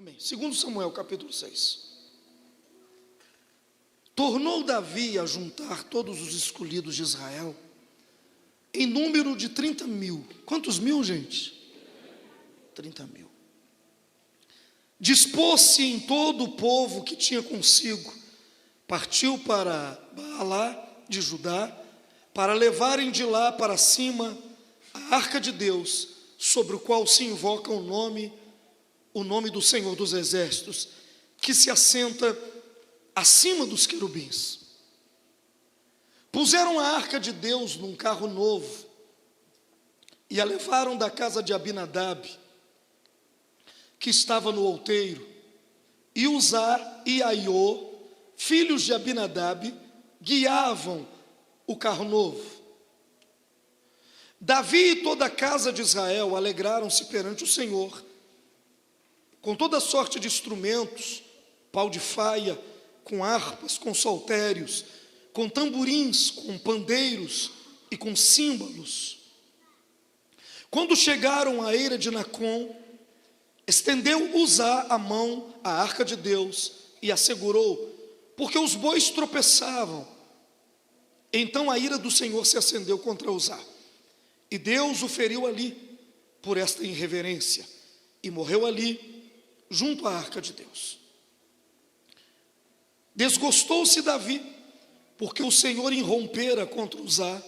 Amém. Segundo Samuel, capítulo 6. Tornou Davi a juntar todos os escolhidos de Israel, em número de 30.000. Quantos mil, gente? 30.000. Dispôs-se em todo o povo que tinha consigo, partiu para Baalá de Judá, para levarem de lá para cima a arca de Deus, sobre o qual se invoca o nome do Senhor dos Exércitos, que se assenta acima dos querubins. Puseram a arca de Deus num carro novo e a levaram da casa de Abinadab, que estava no outeiro, e Uzá e Aiô, filhos de Abinadab, guiavam o carro novo. Davi e toda a casa de Israel alegraram-se perante o Senhor, com toda sorte de instrumentos, pau de faia, com harpas, com saltérios, com tamborins, com pandeiros e com símbolos. Quando chegaram à eira de Nacon, estendeu Uzá a mão à arca de Deus e a segurou, porque os bois tropeçavam. Então a ira do Senhor se acendeu contra Uzá, e Deus o feriu ali por esta irreverência, e morreu ali junto à arca de Deus. Desgostou-se Davi, porque o Senhor irrompera contra Uzá,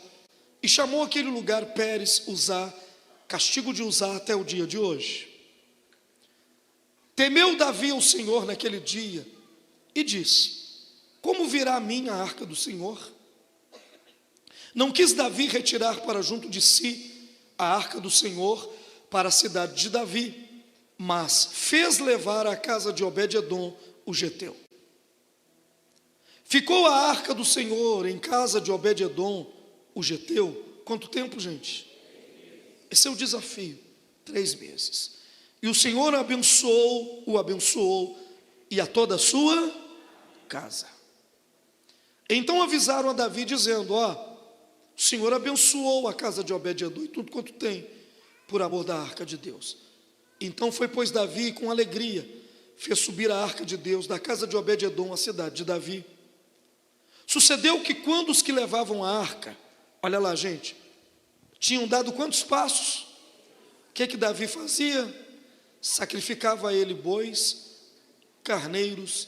e chamou aquele lugar Pérez Uzá, castigo de Uzá até o dia de hoje. Temeu Davi ao Senhor naquele dia, e disse: como virá a mim a arca do Senhor? Não quis Davi retirar para junto de si a arca do Senhor para a cidade de Davi, mas fez levar à casa de Obed-edom, o geteu. Ficou a arca do Senhor em casa de Obed-edom, o geteu. Quanto tempo, gente? Esse é o desafio. 3 meses. E o Senhor o abençoou, e a toda a sua casa. Então avisaram a Davi, dizendo: o Senhor abençoou a casa de Obed-edom e tudo quanto tem, por amor da arca de Deus. Então foi, pois, Davi com alegria, fez subir a arca de Deus da casa de Obed-edom à cidade de Davi. Sucedeu que quando os que levavam a arca, olha lá, gente, tinham dado quantos passos? O que Davi fazia? Sacrificava a ele bois, carneiros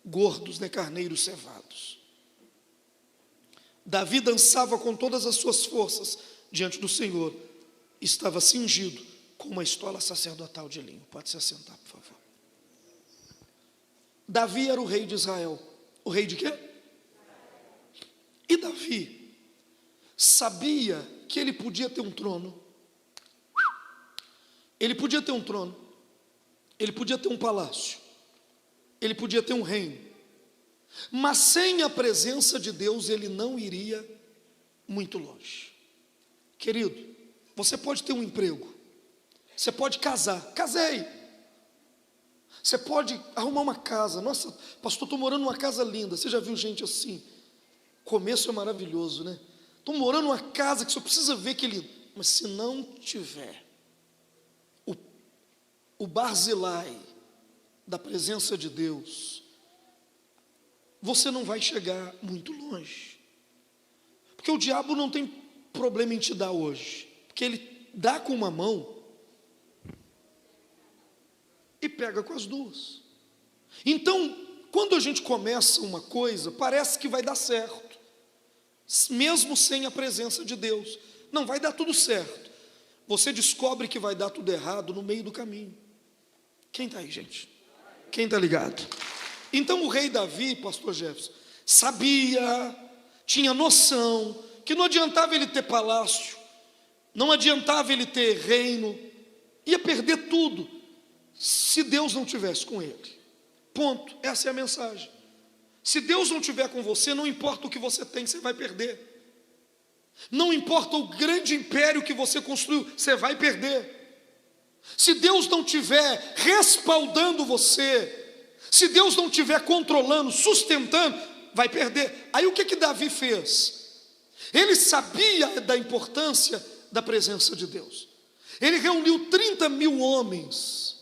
gordos, carneiros cevados. Davi dançava com todas as suas forças diante do Senhor, estava cingido com uma estola sacerdotal de linho. Pode se assentar, por favor. Davi era o rei de Israel. O rei de quê? E Davi sabia que ele podia ter um trono, ele podia ter um trono, ele podia ter um palácio, ele podia ter um reino, mas sem a presença de Deus ele não iria muito longe. Querido, você pode ter um emprego, você pode casar, casei, você pode arrumar uma casa. Nossa, pastor, estou morando numa casa linda. Você já viu gente assim? Começo é maravilhoso, né? Estou morando numa casa que só precisa ver mas se não tiver o Barzilai da presença de Deus, você não vai chegar muito longe. Porque o diabo não tem problema em te dar hoje, porque ele dá com uma mão e pega com as duas. Então, quando a gente começa uma coisa, parece que vai dar certo, mesmo sem a presença de Deus. Não vai dar tudo certo. Você descobre que vai dar tudo errado no meio do caminho. Quem está aí, gente? Quem está ligado? Então o rei Davi, pastor Jefferson, sabia, tinha noção que não adiantava ele ter palácio, não adiantava ele ter reino, ia perder tudo se Deus não tivesse com ele. Ponto. Essa é a mensagem. Se Deus não estiver com você, não importa o que você tem, você vai perder. Não importa o grande império que você construiu, você vai perder. Se Deus não estiver respaldando você, se Deus não estiver controlando, sustentando, vai perder. Aí o que Davi fez? Ele sabia da importância da presença de Deus. Ele reuniu 30.000 homens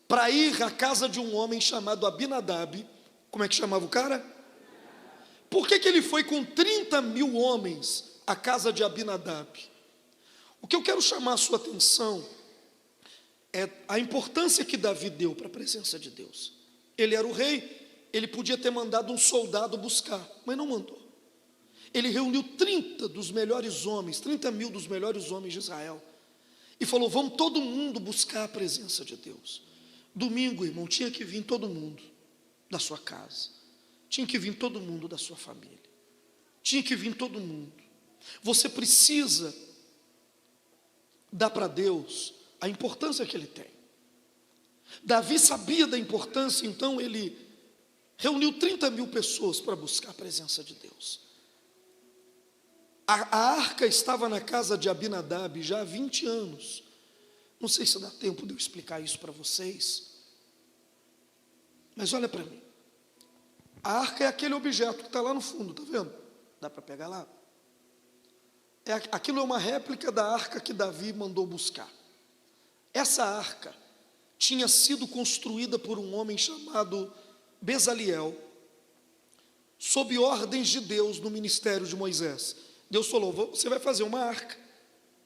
para ir à casa de um homem chamado Abinadab. Como é que chamava o cara? Por que ele foi com 30.000 homens à casa de Abinadab? O que eu quero chamar a sua atenção é a importância que Davi deu para a presença de Deus. Ele era o rei, ele podia ter mandado um soldado buscar, mas não mandou. Ele reuniu 30 dos melhores homens, 30.000 dos melhores homens de Israel, e falou: vamos todo mundo buscar a presença de Deus. Domingo, irmão, tinha que vir todo mundo da sua casa, tinha que vir todo mundo da sua família, tinha que vir todo mundo. Você precisa dar para Deus a importância que Ele tem. Davi sabia da importância, então ele reuniu 30.000 pessoas para buscar a presença de Deus. A arca estava na casa de Abinadab já há 20 anos. Não sei se dá tempo de eu explicar isso para vocês, mas olha para mim. A arca é aquele objeto que está lá no fundo, está vendo? Dá para pegar lá? Aquilo é uma réplica da arca que Davi mandou buscar. Essa arca tinha sido construída por um homem chamado Bezaliel, sob ordens de Deus no ministério de Moisés. Deus falou: você vai fazer uma arca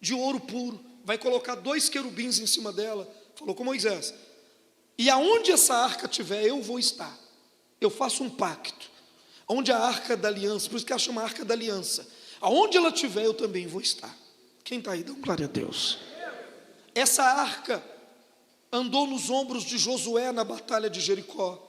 de ouro puro, vai colocar 2 querubins em cima dela. Falou com Moisés: e aonde essa arca estiver, eu vou estar. Eu faço um pacto, onde a arca da aliança, por isso que ela chama arca da aliança, aonde ela estiver, eu também vou estar. Quem está aí, dá glória a Deus. Essa arca andou nos ombros de Josué na batalha de Jericó,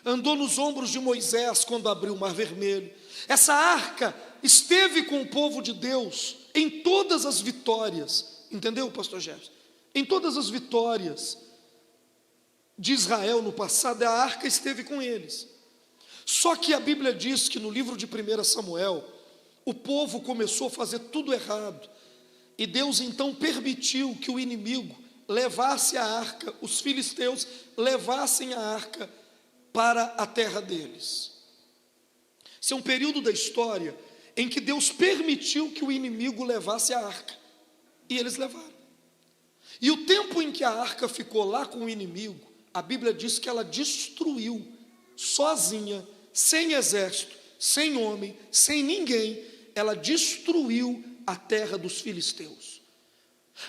andou nos ombros de Moisés quando abriu o Mar Vermelho. Essa arca esteve com o povo de Deus em todas as vitórias, entendeu, pastor Jefferson? Em todas as vitórias de Israel no passado, a arca esteve com eles. Só que a Bíblia diz que no livro de 1 Samuel, o povo começou a fazer tudo errado, e Deus então permitiu que o inimigo levasse a arca, os filisteus levassem a arca para a terra deles. Esse é um período da história em que Deus permitiu que o inimigo levasse a arca, e eles levaram. E o tempo em que a arca ficou lá com o inimigo, a Bíblia diz que ela destruiu, sozinha, sem exército, sem homem, sem ninguém, ela destruiu a terra dos filisteus.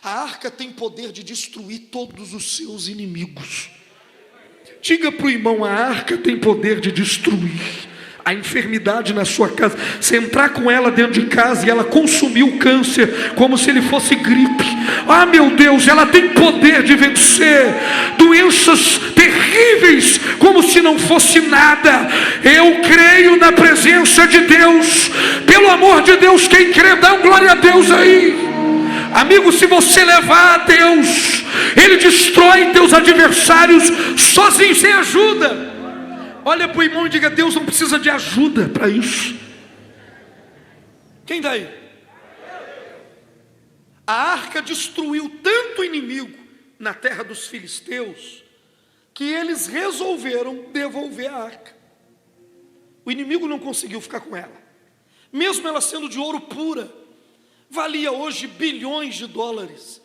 A arca tem poder de destruir todos os seus inimigos. Diga para o irmão: a arca tem poder de destruir a enfermidade na sua casa. Você entrar com ela dentro de casa e ela consumir o câncer como se ele fosse gripe. Ah, meu Deus, ela tem poder de vencer doenças terríveis como se não fosse nada. Eu creio na presença de Deus. Pelo amor de Deus, quem crê, dá um glória a Deus aí. Amigo, se você levar a Deus, Ele destrói teus adversários sozinho, sem ajuda. Olha para o irmão e diga: Deus não precisa de ajuda para isso. Quem daí? A arca destruiu tanto o inimigo na terra dos filisteus, que eles resolveram devolver a arca. O inimigo não conseguiu ficar com ela, mesmo ela sendo de ouro pura, valia hoje bilhões de dólares.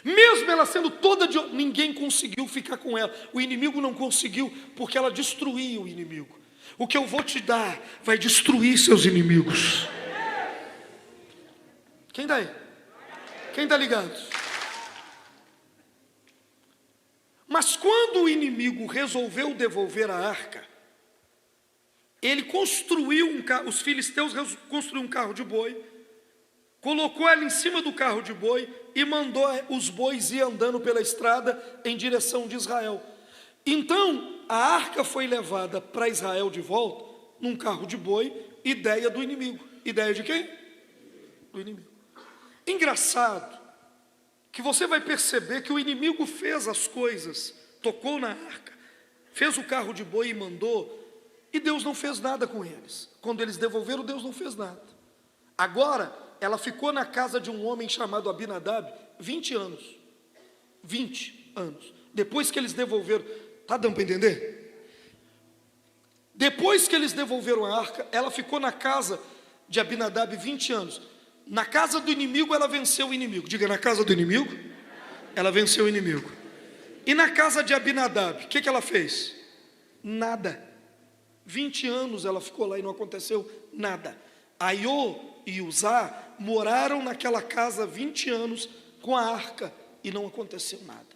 Mesmo ela sendo toda de ouro, ninguém conseguiu ficar com ela. O inimigo não conseguiu, porque ela destruía o inimigo. O que eu vou te dar vai destruir seus inimigos. Quem está aí? Quem está ligado? Mas quando o inimigo resolveu devolver a arca, ele construiu um carro. Os filisteus construíram um carro de boi, colocou ela em cima do carro de boi e mandou os bois ir andando pela estrada em direção de Israel. Então a arca foi levada para Israel de volta num carro de boi, ideia do inimigo. Ideia de quem? Do inimigo. Engraçado que você vai perceber que o inimigo fez as coisas, tocou na arca, fez o carro de boi e mandou, e Deus não fez nada com eles. Quando eles devolveram, Deus não fez nada. Agora ela ficou na casa de um homem chamado Abinadab 20 anos. 20 anos. Depois que eles devolveram, está dando para entender? Depois que eles devolveram a arca, ela ficou na casa de Abinadab 20 anos. Na casa do inimigo ela venceu o inimigo. Diga: na casa do inimigo ela venceu o inimigo. E na casa de Abinadab, o que ela fez? Nada. 20 anos ela ficou lá e não aconteceu nada. Aiô e Uzá moraram naquela casa 20 anos com a arca e não aconteceu nada.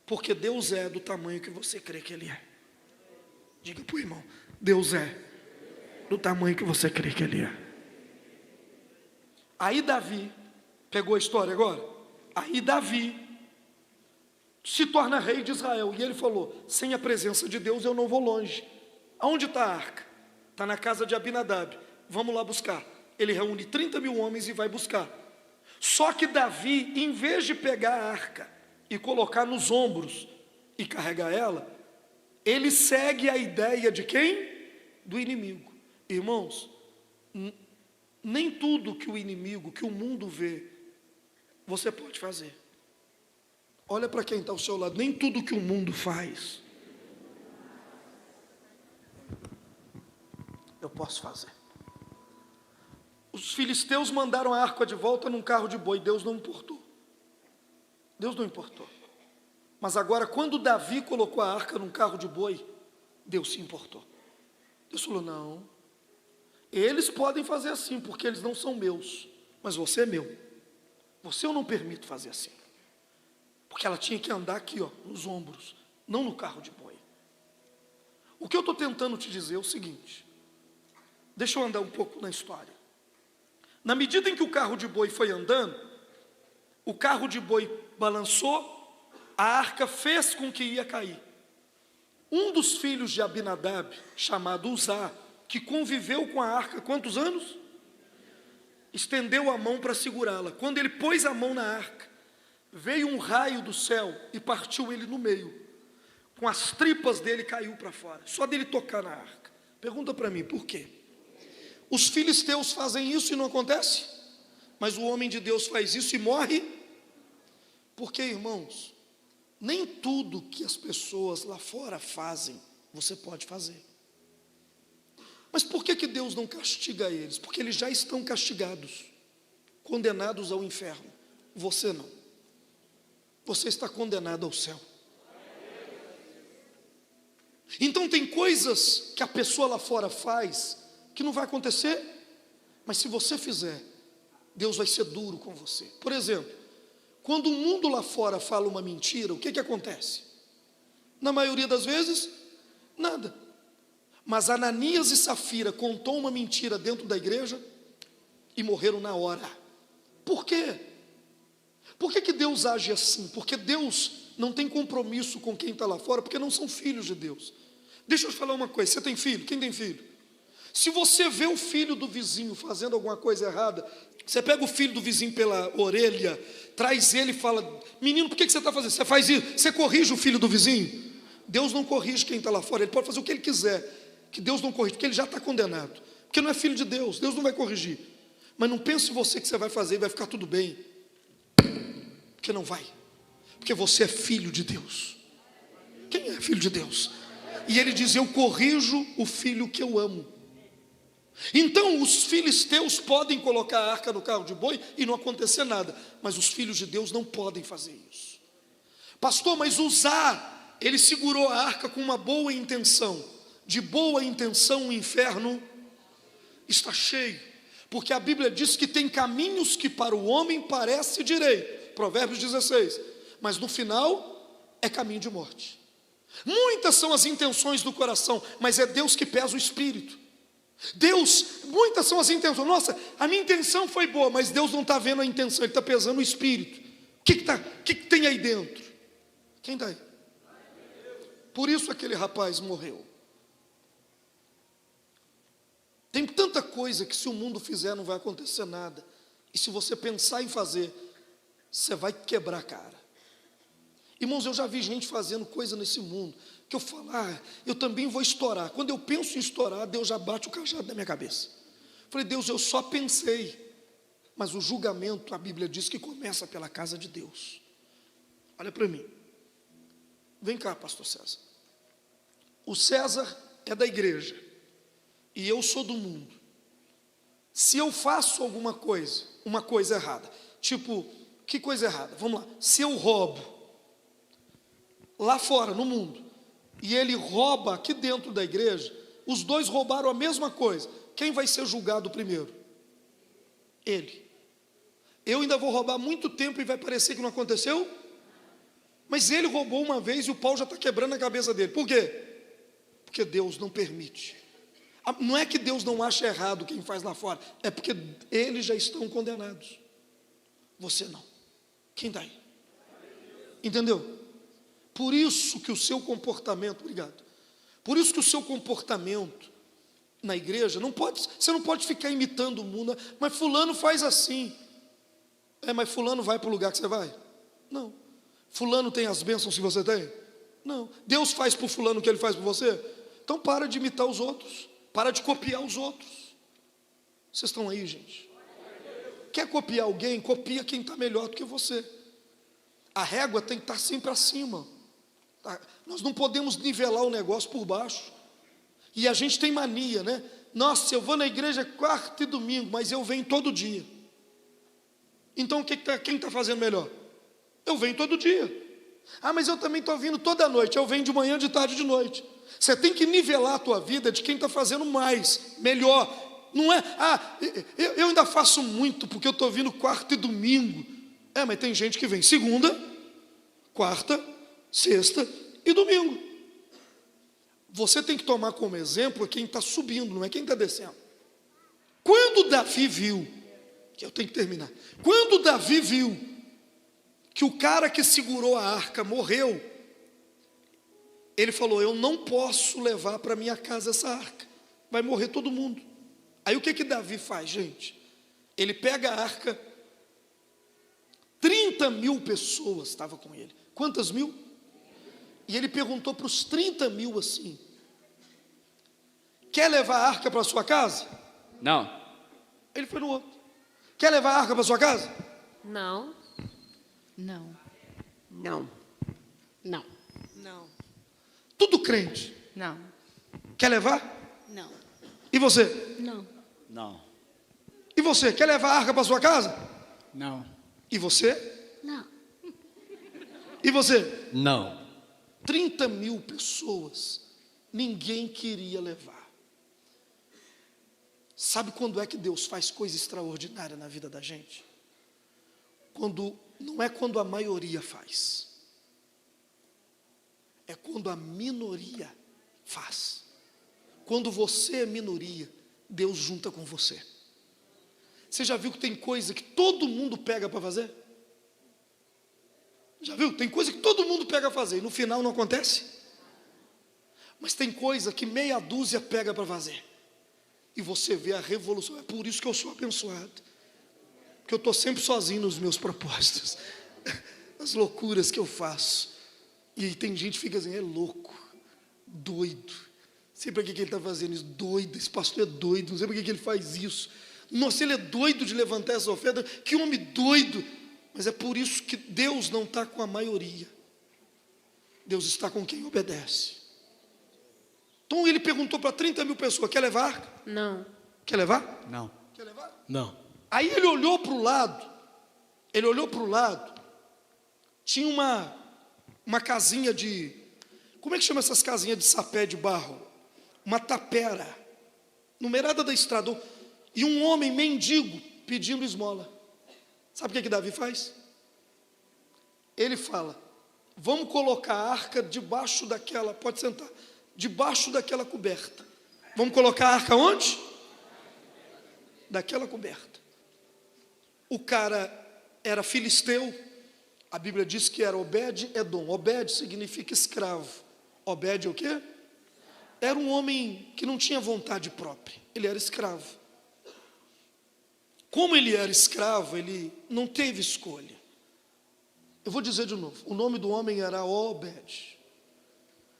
Porque Deus é do tamanho que você crê que Ele é. Diga para o irmão, Deus é do tamanho que você crê que Ele é. Aí Davi, pegou a história agora? Aí Davi se torna rei de Israel. E ele falou, sem a presença de Deus eu não vou longe. Aonde está a arca? Está na casa de Abinadab. Vamos lá buscar. Ele reúne 30 mil homens e vai buscar. Só que Davi, em vez de pegar a arca e colocar nos ombros e carregar ela, ele segue a ideia de quem? Do inimigo. Irmãos, nem tudo que o inimigo, que o mundo vê, você pode fazer. Olha para quem está ao seu lado, nem tudo que o mundo faz, eu posso fazer. Os filisteus mandaram a arca de volta num carro de boi, Deus não importou. Deus não importou. Mas agora, quando Davi colocou a arca num carro de boi, Deus se importou. Deus falou, não, eles podem fazer assim, porque eles não são meus, mas você é meu. Você eu não permito fazer assim. Porque ela tinha que andar aqui, ó, nos ombros, não no carro de boi. O que eu estou tentando te dizer é o seguinte, deixa eu andar um pouco na história. Na medida em que o carro de boi foi andando, o carro de boi balançou, a arca fez com que ia cair. Um dos filhos de Abinadab, chamado Uzá, que conviveu com a arca quantos anos? Estendeu a mão para segurá-la. Quando ele pôs a mão na arca, veio um raio do céu e partiu ele no meio. Com as tripas dele caiu para fora, só dele tocar na arca. Pergunta para mim, por quê? Os filisteus fazem isso e não acontece? Mas o homem de Deus faz isso e morre? Porque, irmãos, nem tudo que as pessoas lá fora fazem, você pode fazer. Mas por que Deus não castiga eles? Porque eles já estão castigados, condenados ao inferno. Você não. Você está condenado ao céu. Então tem coisas que a pessoa lá fora faz que não vai acontecer, mas se você fizer, Deus vai ser duro com você. Por exemplo, quando o mundo lá fora fala uma mentira, o que acontece? Na maioria das vezes, nada. Mas Ananias e Safira contou uma mentira dentro da igreja e morreram na hora. Por quê? Por que Deus age assim? Porque Deus não tem compromisso com quem está lá fora, porque não são filhos de Deus. Deixa eu te falar uma coisa, você tem filho? Quem tem filho? Se você vê o filho do vizinho fazendo alguma coisa errada, você pega o filho do vizinho pela orelha, traz ele e fala, menino, por que você está fazendo? Você faz isso, você corrige o filho do vizinho? Deus não corrige quem está lá fora, ele pode fazer o que ele quiser, que Deus não corrige, porque ele já está condenado, porque não é filho de Deus, Deus não vai corrigir. Mas não pense você que você vai fazer e vai ficar tudo bem, porque não vai, porque você é filho de Deus. Quem é filho de Deus? E ele diz, eu corrijo o filho que eu amo. Então os filisteus podem colocar a arca no carro de boi e não acontecer nada, mas os filhos de Deus não podem fazer isso. Pastor, mas Uzá, ele segurou a arca com uma boa intenção. De boa intenção o inferno está cheio, porque a Bíblia diz que tem caminhos que para o homem parece direito, Provérbios 16, mas no final é caminho de morte. Muitas são as intenções do coração, mas é Deus que pesa o espírito. Muitas são as intenções. Nossa, a minha intenção foi boa, mas Deus não está vendo a intenção, Ele está pesando o espírito. O que tem aí dentro? Quem está aí? Por isso aquele rapaz morreu. Tem tanta coisa que se o mundo fizer não vai acontecer nada. E se você pensar em fazer, você vai quebrar a cara. Irmãos, eu já vi gente fazendo coisa nesse mundo, que eu falo, eu também vou estourar. Quando eu penso em estourar, Deus já bate o cajado na minha cabeça. Falei, Deus, eu só pensei. Mas o julgamento, a Bíblia diz que começa pela casa de Deus. Olha para mim. Vem cá, pastor César. O César é da igreja e eu sou do mundo. Se eu faço alguma coisa, uma coisa errada, tipo, que coisa errada? Vamos lá, se eu roubo, lá fora, no mundo, e ele rouba aqui dentro da igreja, os dois roubaram a mesma coisa, quem vai ser julgado primeiro? Ele. Eu ainda vou roubar muito tempo e vai parecer que não aconteceu, mas ele roubou uma vez e o pau já está quebrando a cabeça dele. Por quê? Porque Deus não permite. Não é que Deus não acha errado quem faz lá fora, é porque eles já estão condenados, você não. Quem está aí? Entendeu? Por isso que o seu comportamento, obrigado, por isso que o seu comportamento na igreja, você não pode ficar imitando o mundo, mas fulano faz assim, mas fulano vai para o lugar que você vai? Não. Fulano tem as bênçãos que você tem? Não. Deus faz por fulano o que ele faz por você? Então para de imitar os outros, para de copiar os outros. Vocês estão aí, gente? Quer copiar alguém? Copia quem está melhor do que você. A régua tem que estar sempre acima. Nós não podemos nivelar o negócio por baixo. E a gente tem mania, né? Nossa, eu vou na igreja quarta e domingo, mas eu venho todo dia. Então quem está fazendo melhor? Eu venho todo dia. Mas eu também estou vindo toda noite. Eu venho de manhã, de tarde, de noite. Você tem que nivelar a tua vida de quem está fazendo mais, melhor. Não é, eu ainda faço muito, porque eu estou vindo quarta e domingo. Mas tem gente que vem segunda, quarta, sexta e domingo. Você tem que tomar como exemplo quem está subindo, não é quem está descendo. Quando Davi viu, que eu tenho que terminar, quando Davi viu que o cara que segurou a arca morreu, ele falou, eu não posso levar para minha casa essa arca, vai morrer todo mundo. Aí o que Davi faz, gente? Ele pega a arca, 30.000 pessoas estavam com ele. Quantas mil? E ele perguntou para os 30.000 assim, quer levar a arca para a sua casa? Não. Ele foi no outro. Quer levar a arca para a sua casa? Não. Não. Não. Não. Não. Tudo crente. Não. Quer levar? Não. E você? Não. Não. E você? Quer levar a arca para a sua casa? Não. E você? Não. E você? Não. 30.000 pessoas, ninguém queria levar. Sabe quando é que Deus faz coisa extraordinária na vida da gente? Não é quando a maioria faz, é quando a minoria faz. Quando você é minoria, Deus junta com você. Você já viu que tem coisa que todo mundo pega para fazer? Já viu? Tem coisa que todo mundo pega para fazer e no final não acontece. Mas tem coisa que meia dúzia pega para fazer e você vê a revolução. É por isso que eu sou abençoado, porque eu estou sempre sozinho nos meus propósitos, as loucuras que eu faço. E aí tem gente que fica assim, é louco, doido, não sei para que ele está fazendo isso, doido, esse pastor é doido, não sei para que ele faz isso. Nossa, ele é doido de levantar essa oferta, que homem doido. Mas é por isso que Deus não está com a maioria, Deus está com quem obedece. Então ele perguntou para 30.000 pessoas, quer levar? Não. Quer levar? Não. Quer levar? Não. Aí ele olhou para o lado, tinha uma casinha de, como é que chama essas casinhas de sapé de barro? Uma tapera, numerada da estrada, e um homem mendigo pedindo esmola. Sabe o que Davi faz? Ele fala, vamos colocar a arca debaixo daquela, pode sentar, debaixo daquela coberta. Vamos colocar a arca onde? Daquela coberta. O cara era filisteu, a Bíblia diz que era Obed-Edom. Obed significa escravo. Obed é o quê? Era um homem que não tinha vontade própria, ele era escravo. Como ele era escravo, ele não teve escolha. Eu vou dizer de novo, o nome do homem era Obed.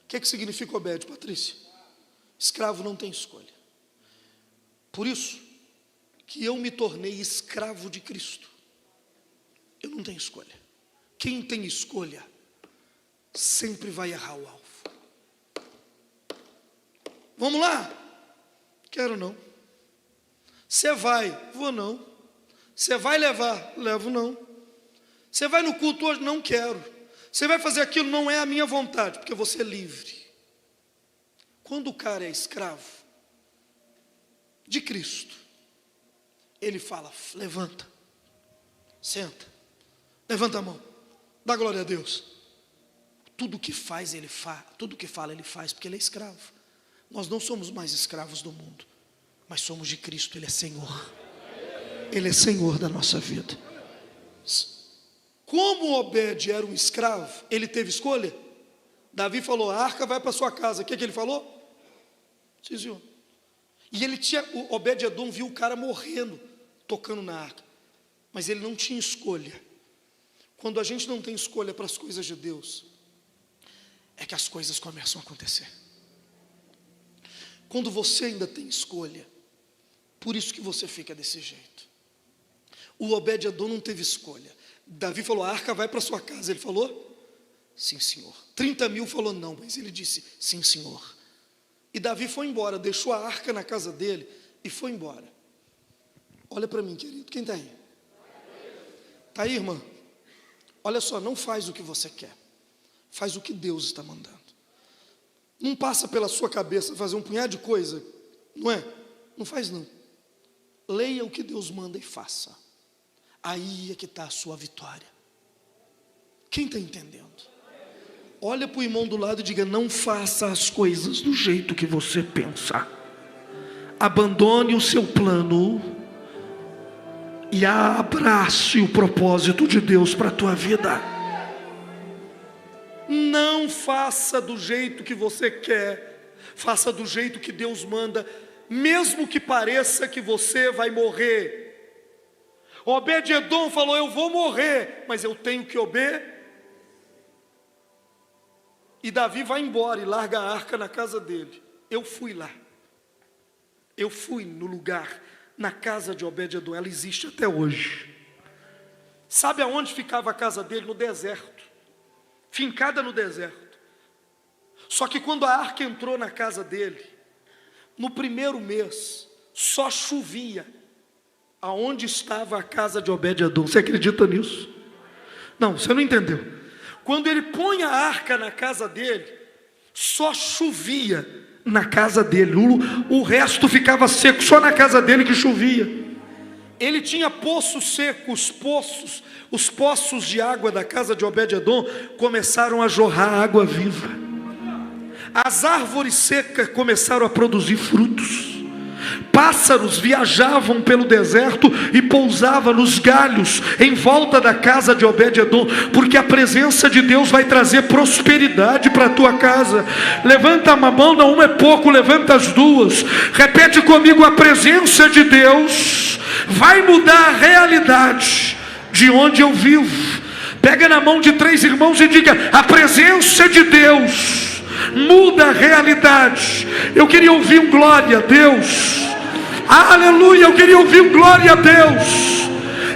O que significa Obed, Patrícia? Escravo não tem escolha. Por isso que eu me tornei escravo de Cristo. Eu não tenho escolha. Quem tem escolha sempre vai errar o alvo. Vamos lá? Quero não. Você vai? Vou não. Você vai levar? Levo não. Você vai no culto hoje? Não quero. Você vai fazer aquilo, não é a minha vontade, porque você é livre. Quando o cara é escravo de Cristo, ele fala: levanta, senta, levanta a mão, dá glória a Deus. Tudo que faz, ele faz, tudo que fala, ele faz, porque ele é escravo. Nós não somos mais escravos do mundo, mas somos de Cristo. Ele é Senhor. Ele é Senhor da nossa vida. Como Obed era um escravo, ele teve escolha. Davi falou: a arca vai para sua casa. O que ele falou? Sim, senhor. E ele tinha, o Obed-Edom viu o cara morrendo, tocando na arca. Mas ele não tinha escolha. Quando a gente não tem escolha para as coisas de Deus, é que as coisas começam a acontecer. Quando você ainda tem escolha, por isso que você fica desse jeito. O Obed-Edom não teve escolha. Davi falou: a arca vai para sua casa. Ele falou: sim, senhor. 30 mil falou não, mas ele disse: sim, senhor. E Davi foi embora, deixou a arca na casa dele e foi embora. Olha para mim, querido, quem está aí? Está aí, irmã? Olha só, não faz o que você quer, faz o que Deus está mandando. Não passa pela sua cabeça fazer um punhado de coisa, não é? Não faz não. Leia o que Deus manda e faça. Aí é que está a sua vitória. Quem está entendendo? Olha para o irmão do lado e diga: não faça as coisas do jeito que você pensa. Abandone o seu plano e abrace o propósito de Deus para a tua vida. Não faça do jeito que você quer, faça do jeito que Deus manda, mesmo que pareça que você vai morrer. Obed-Edom falou: eu vou morrer, mas eu tenho que obedecer. E Davi vai embora e larga a arca na casa dele. Eu fui lá. Eu fui no lugar, na casa de Obed-Edom. Ela existe até hoje. Sabe aonde ficava a casa dele? No deserto. Fincada no deserto. Só que quando a arca entrou na casa dele, no primeiro mês, só chovia aonde estava a casa de Obed-Edom. Você acredita nisso? Não, você não entendeu. Quando ele põe a arca na casa dele, só chovia na casa dele. O resto ficava seco, só na casa dele que chovia. Ele tinha poços secos, os poços de água da casa de Obed-Edom começaram a jorrar água viva. As árvores secas começaram a produzir frutos. Pássaros viajavam pelo deserto e pousavam nos galhos em volta da casa de Obed-Edom, porque a presença de Deus vai trazer prosperidade para a tua casa. Levanta uma mão, não uma é pouco, levanta as duas. Repete comigo: a presença de Deus vai mudar a realidade de onde eu vivo. Pega na mão de 3 irmãos e diga: a presença de Deus muda a realidade. Eu queria ouvir um glória a Deus. Aleluia, eu queria ouvir um glória a Deus.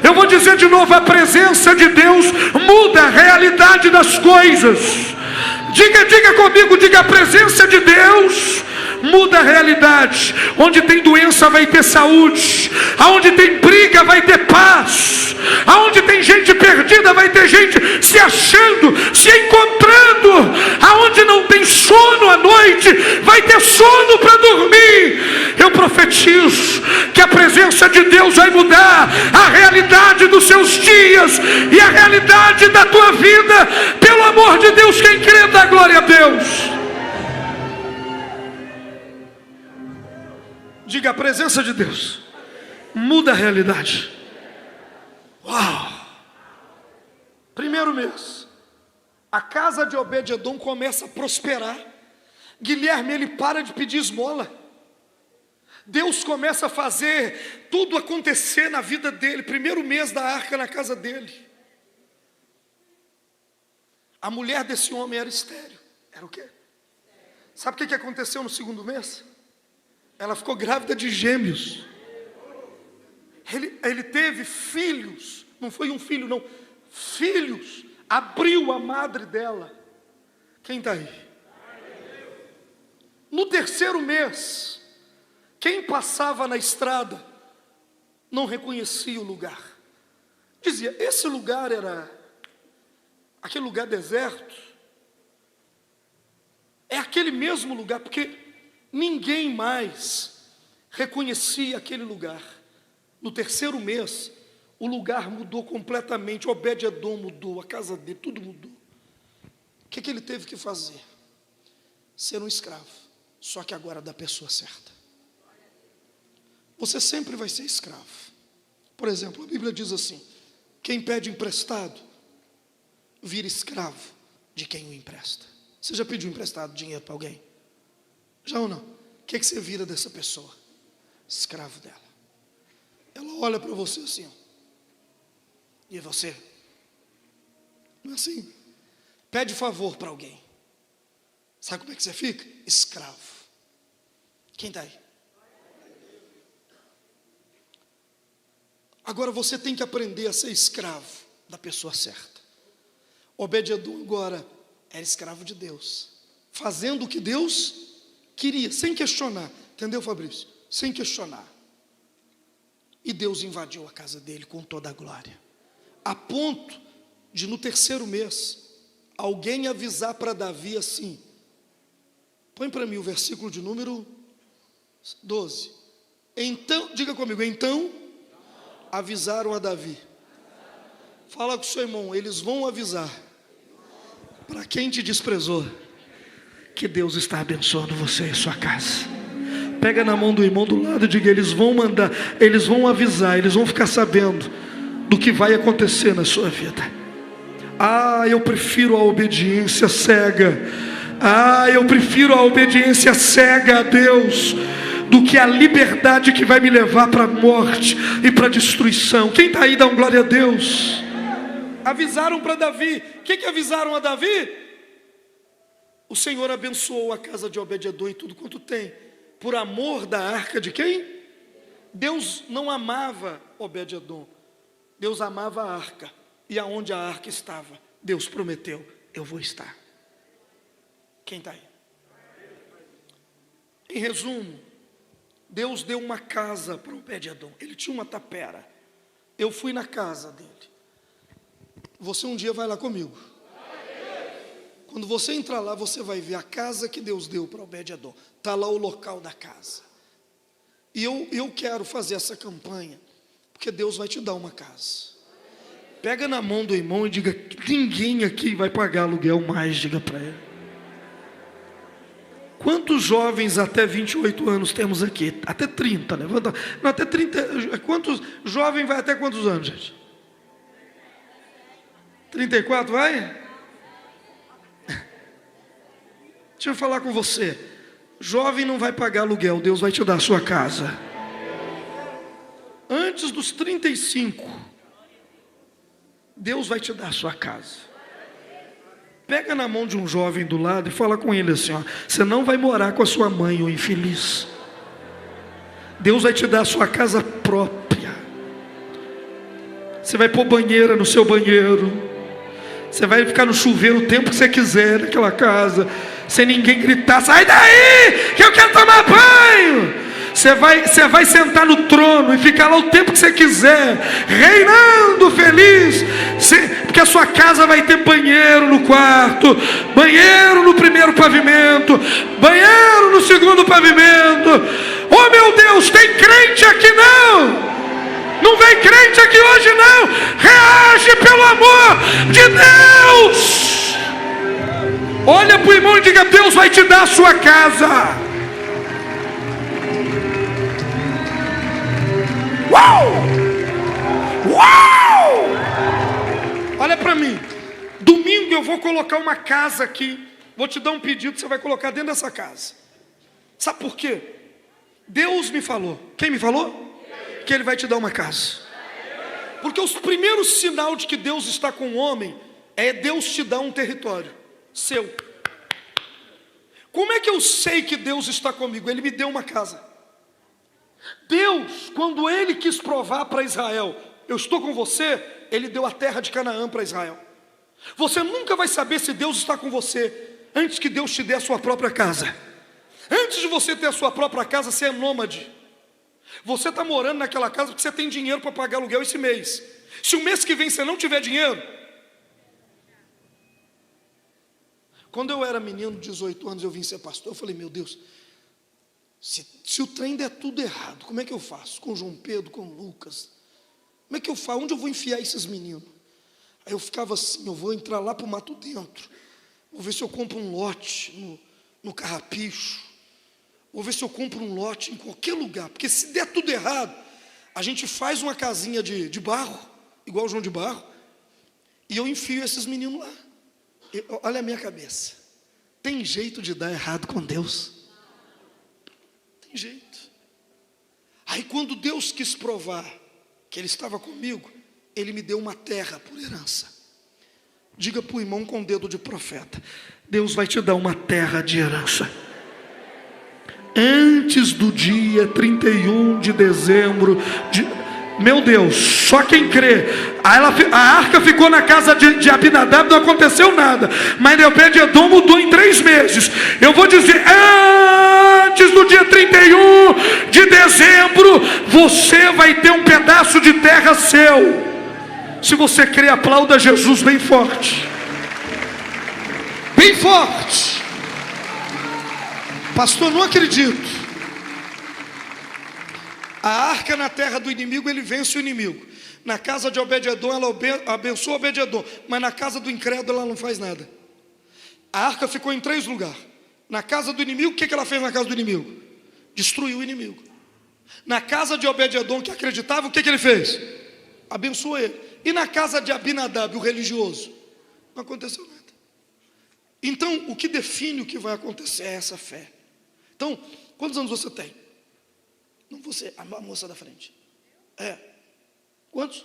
Eu vou dizer de novo: a presença de Deus muda a realidade das coisas. Diga comigo, diga: a presença de Deus muda a realidade. Onde tem doença vai ter saúde. Aonde tem briga vai ter paz. Aonde tem gente perdida vai ter gente se achando, se encontrando. Aonde não tem sono à noite vai ter sono para dormir. Eu profetizo que a presença de Deus vai mudar a realidade dos seus dias e a realidade da tua vida. Pelo amor de Deus, quem crê, dá glória a Deus. Diga: a presença de Deus muda a realidade. Uau! Primeiro mês, a casa de Obed-Edom começa a prosperar. Guilherme, ele para de pedir esmola. Deus começa a fazer tudo acontecer na vida dele. Primeiro mês da arca na casa dele. A mulher desse homem era estéril. Era o quê? Sabe o que aconteceu no segundo mês? Ela ficou grávida de gêmeos. Ele teve filhos. Não foi um filho, não. Filhos. Abriu a madre dela. Quem está aí? No terceiro mês, quem passava na estrada não reconhecia o lugar. Dizia: esse lugar era aquele lugar deserto, é aquele mesmo lugar, porque ninguém mais reconhecia aquele lugar. No terceiro mês, o lugar mudou completamente. Obed-edom mudou, a casa dele, tudo mudou. O que ele teve que fazer? Ser um escravo, só que agora da pessoa certa. Você sempre vai ser escravo. Por exemplo, a Bíblia diz assim: quem pede emprestado, vira escravo de quem o empresta. Você já pediu emprestado dinheiro para alguém? Já ou não? O que você vira dessa pessoa? Escravo dela. Ela olha para você assim, ó. E você? Não é assim? Pede favor para alguém. Sabe como é que você fica? Escravo. Quem está aí? Agora você tem que aprender a ser escravo da pessoa certa. Obed-edom agora era escravo de Deus, fazendo o que Deus queria, sem questionar. Entendeu, Fabrício? Sem questionar. E Deus invadiu a casa dele com toda a glória, a ponto de no terceiro mês alguém avisar para Davi assim. Põe para mim o versículo de número 12. Então, diga comigo, então avisaram a Davi. Fala com o seu irmão, eles vão avisar para quem te desprezou que Deus está abençoando você e sua casa. Pega na mão do irmão do lado e diga: eles vão mandar, eles vão avisar, eles vão ficar sabendo do que vai acontecer na sua vida. Ah, eu prefiro a obediência cega. Ah, eu prefiro a obediência cega a Deus do que a liberdade que vai me levar para a morte e para a destruição. Quem está aí, dá um glória a Deus. Avisaram para Davi. O que avisaram a Davi? O Senhor abençoou a casa de Obed-edom e tudo quanto tem, por amor da arca de quem? Deus não amava Obed-edom, Deus amava a arca. E aonde a arca estava, Deus prometeu: eu vou estar. Quem está aí? Em resumo, Deus deu uma casa para Obed-edom. Ele tinha uma tapera. Eu fui na casa dele. Você um dia vai lá comigo. Quando você entrar lá, você vai ver a casa que Deus deu para Obed-edom. Está lá o local da casa. E eu quero fazer essa campanha, porque Deus vai te dar uma casa. Pega na mão do irmão e diga: ninguém aqui vai pagar aluguel mais. Diga para ele. Quantos jovens até 28 anos temos aqui? Até 30, levanta. Não, até 30. Quantos jovens vai até quantos anos, gente? 34 vai? Deixa eu falar com você. Jovem não vai pagar aluguel, Deus vai te dar a sua casa. Antes dos 35, Deus vai te dar a sua casa. Pega na mão de um jovem do lado e fala com ele assim: ó, você não vai morar com a sua mãe, ô infeliz. Deus vai te dar a sua casa própria. Você vai pôr banheira no seu banheiro. Você vai ficar no chuveiro o tempo que você quiser naquela casa, sem ninguém gritar: sai daí, que eu quero tomar banho. Você vai sentar no trono e ficar lá o tempo que você quiser, reinando feliz, porque a sua casa vai ter banheiro no quarto, banheiro no primeiro pavimento, banheiro no segundo pavimento. Oh meu Deus, tem crente aqui não? Não vem crente aqui hoje não. Reage pelo amor de Deus. Olha para o irmão e diga: Deus vai te dar a sua casa. Uau! Uau! Olha para mim. Domingo eu vou colocar uma casa aqui. Vou te dar um pedido, você vai colocar dentro dessa casa. Sabe por quê? Deus me falou. Quem me falou? Que Ele vai te dar uma casa. Porque os primeiros sinais de que Deus está com o homem é Deus te dar um território seu. Como é que eu sei que Deus está comigo? Ele me deu uma casa. Deus, quando Ele quis provar para Israel: eu estou com você, Ele deu a terra de Canaã para Israel. Você nunca vai saber se Deus está com você antes que Deus te dê a sua própria casa. Antes de você ter a sua própria casa, você é nômade. Você está morando naquela casa porque você tem dinheiro para pagar aluguel esse mês. Se o mês que vem você não tiver dinheiro, Quando eu era menino, 18 anos, eu vim ser pastor, eu falei, meu Deus, se o trem der tudo errado, como é que eu faço? Com João Pedro, com Lucas, como é que eu faço? Onde eu vou enfiar esses meninos? Aí eu ficava assim, eu vou entrar lá para o mato dentro, vou ver se eu compro um lote no Carrapicho, vou ver se eu compro um lote em qualquer lugar, porque se der tudo errado, a gente faz uma casinha de barro, igual o João de Barro, e eu enfio esses meninos lá. Olha a minha cabeça, tem jeito de dar errado com Deus? Tem jeito. Aí quando Deus quis provar que Ele estava comigo, Ele me deu uma terra por herança. Diga para o irmão com o dedo de profeta, Deus vai te dar uma terra de herança. Antes do dia 31 de dezembro meu Deus, só quem crê. A arca ficou na casa de Abinadab, não aconteceu nada, mas Obed-edom mudou em 3 meses. Eu vou dizer, antes do dia 31 de dezembro, você vai ter um pedaço de terra seu. Se você crê, aplauda Jesus bem forte. Bem forte. Pastor, não acredito. A arca na terra do inimigo, ele vence o inimigo. Na casa de Obed-edom, ela abençoa Obed-edom, mas na casa do incrédulo, ela não faz nada. A arca ficou em 3 lugares. Na casa do inimigo, o que ela fez na casa do inimigo? Destruiu o inimigo. Na casa de Obed-edom, que acreditava, o que ele fez? Abençoou ele. E na casa de Abinadab, o religioso? Não aconteceu nada. Então, o que define o que vai acontecer é essa fé. Então, quantos anos você tem? Não você, a moça da frente. Quantos?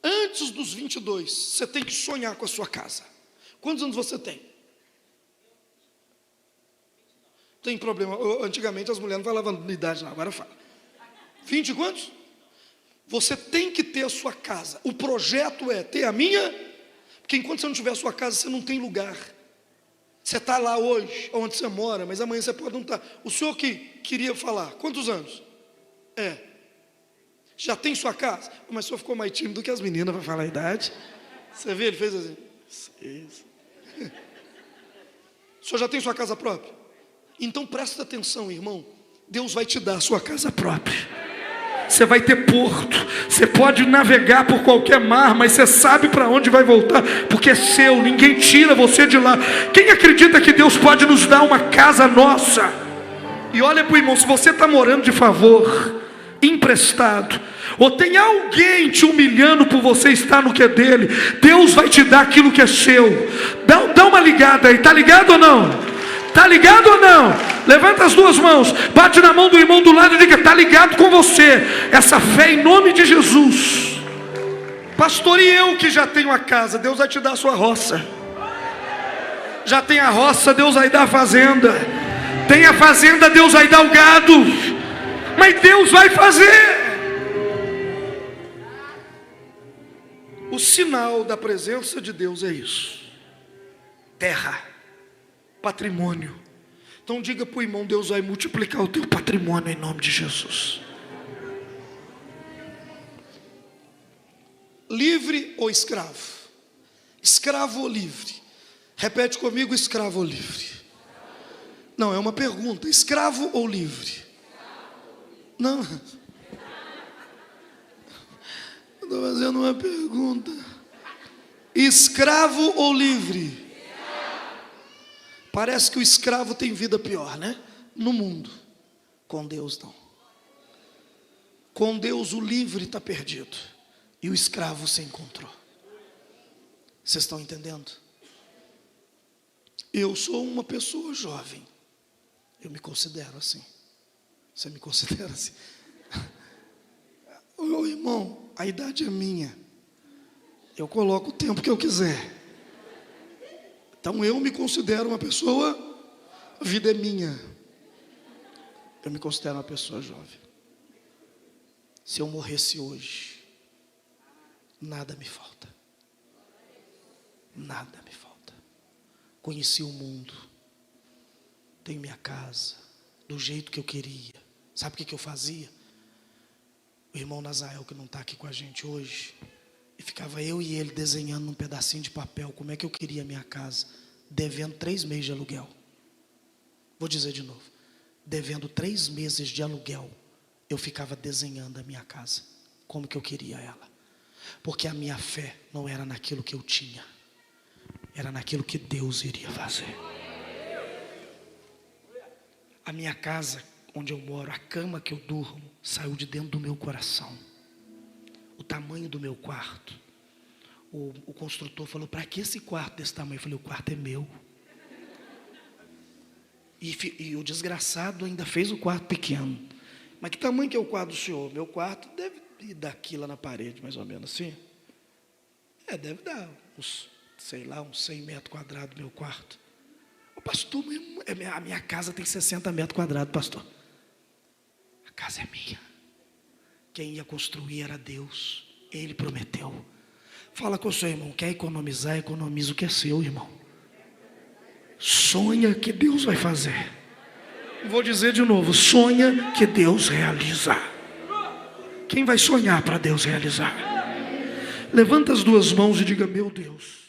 Antes dos 22, você tem que sonhar com a sua casa. Quantos anos você tem? Tem problema. Antigamente as mulheres não falavam de idade, não, agora fala. 20 quantos? Você tem que ter a sua casa. O projeto é ter a minha, porque enquanto você não tiver a sua casa, você não tem lugar. Você está lá hoje, onde você mora, mas amanhã você pode não estar. O senhor que queria falar, quantos anos? Já tem sua casa? Mas o senhor ficou mais tímido do que as meninas para falar a idade. Você vê, ele fez assim. Isso. O senhor já tem sua casa própria? Então presta atenção, irmão. Deus vai te dar a sua casa própria. Você vai ter porto, você pode navegar por qualquer mar, mas você sabe para onde vai voltar, porque é seu, ninguém tira você de lá. Quem acredita que Deus pode nos dar uma casa nossa? E olha para o irmão, se você está morando de favor, emprestado, ou tem alguém te humilhando por você estar no que é dele, Deus vai te dar aquilo que é seu. Dá uma ligada aí, está ligado ou não? Está ligado ou não? Levanta as 2 mãos, bate na mão do irmão do lado e diga, está ligado com você, essa fé em nome de Jesus. Pastor, e eu que já tenho a casa, Deus vai te dar a sua roça. Já tem a roça, Deus vai dar a fazenda. Tem a fazenda, Deus vai dar o gado. Mas Deus vai fazer. O sinal da presença de Deus é isso: terra, patrimônio. Então diga para o irmão, Deus vai multiplicar o teu patrimônio em nome de Jesus. Livre ou escravo? Escravo ou livre? Repete comigo, escravo ou livre? Não, é uma pergunta, escravo ou livre? Não, estou fazendo uma pergunta. Escravo ou livre? Parece que o escravo tem vida pior, né? No mundo. Com Deus não. Com Deus o livre está perdido e o escravo se encontrou. Vocês estão entendendo? Eu sou uma pessoa jovem. Eu me considero assim. Você me considera assim? Ô irmão, a idade é minha. Eu coloco o tempo que eu quiser. Então eu me considero uma pessoa, a vida é minha. Eu me considero uma pessoa jovem. Se eu morresse hoje, nada me falta. Nada me falta. Conheci o mundo. Tenho minha casa, do jeito que eu queria. Sabe o que eu fazia? O irmão Nazael, que não está aqui com a gente hoje, e ficava eu e ele desenhando num pedacinho de papel como é que eu queria a minha casa. devendo 3 meses de aluguel. Vou dizer de novo. Devendo 3 meses de aluguel, eu ficava desenhando a minha casa, como que eu queria ela. Porque a minha fé não era naquilo que eu tinha, era naquilo que Deus iria fazer. A minha casa, onde eu moro, a cama que eu durmo, saiu de dentro do meu coração. O tamanho do meu quarto. O construtor falou: para que esse quarto desse tamanho? Eu falei: o quarto é meu. E o desgraçado ainda fez o quarto pequeno. Mas que tamanho que é o quarto do senhor? Meu quarto deve ir daqui lá na parede, mais ou menos assim. Deve dar uns, sei lá, uns 100 metros quadrados meu quarto. O pastor, a minha casa tem 60 metros quadrados, pastor. A casa é minha. Quem ia construir era Deus. Ele prometeu. Fala com o seu irmão: quer economizar, economiza o que é seu, irmão. Sonha que Deus vai fazer. Vou dizer de novo: sonha que Deus realiza. Quem vai sonhar para Deus realizar? Levanta as 2 mãos e diga: meu Deus,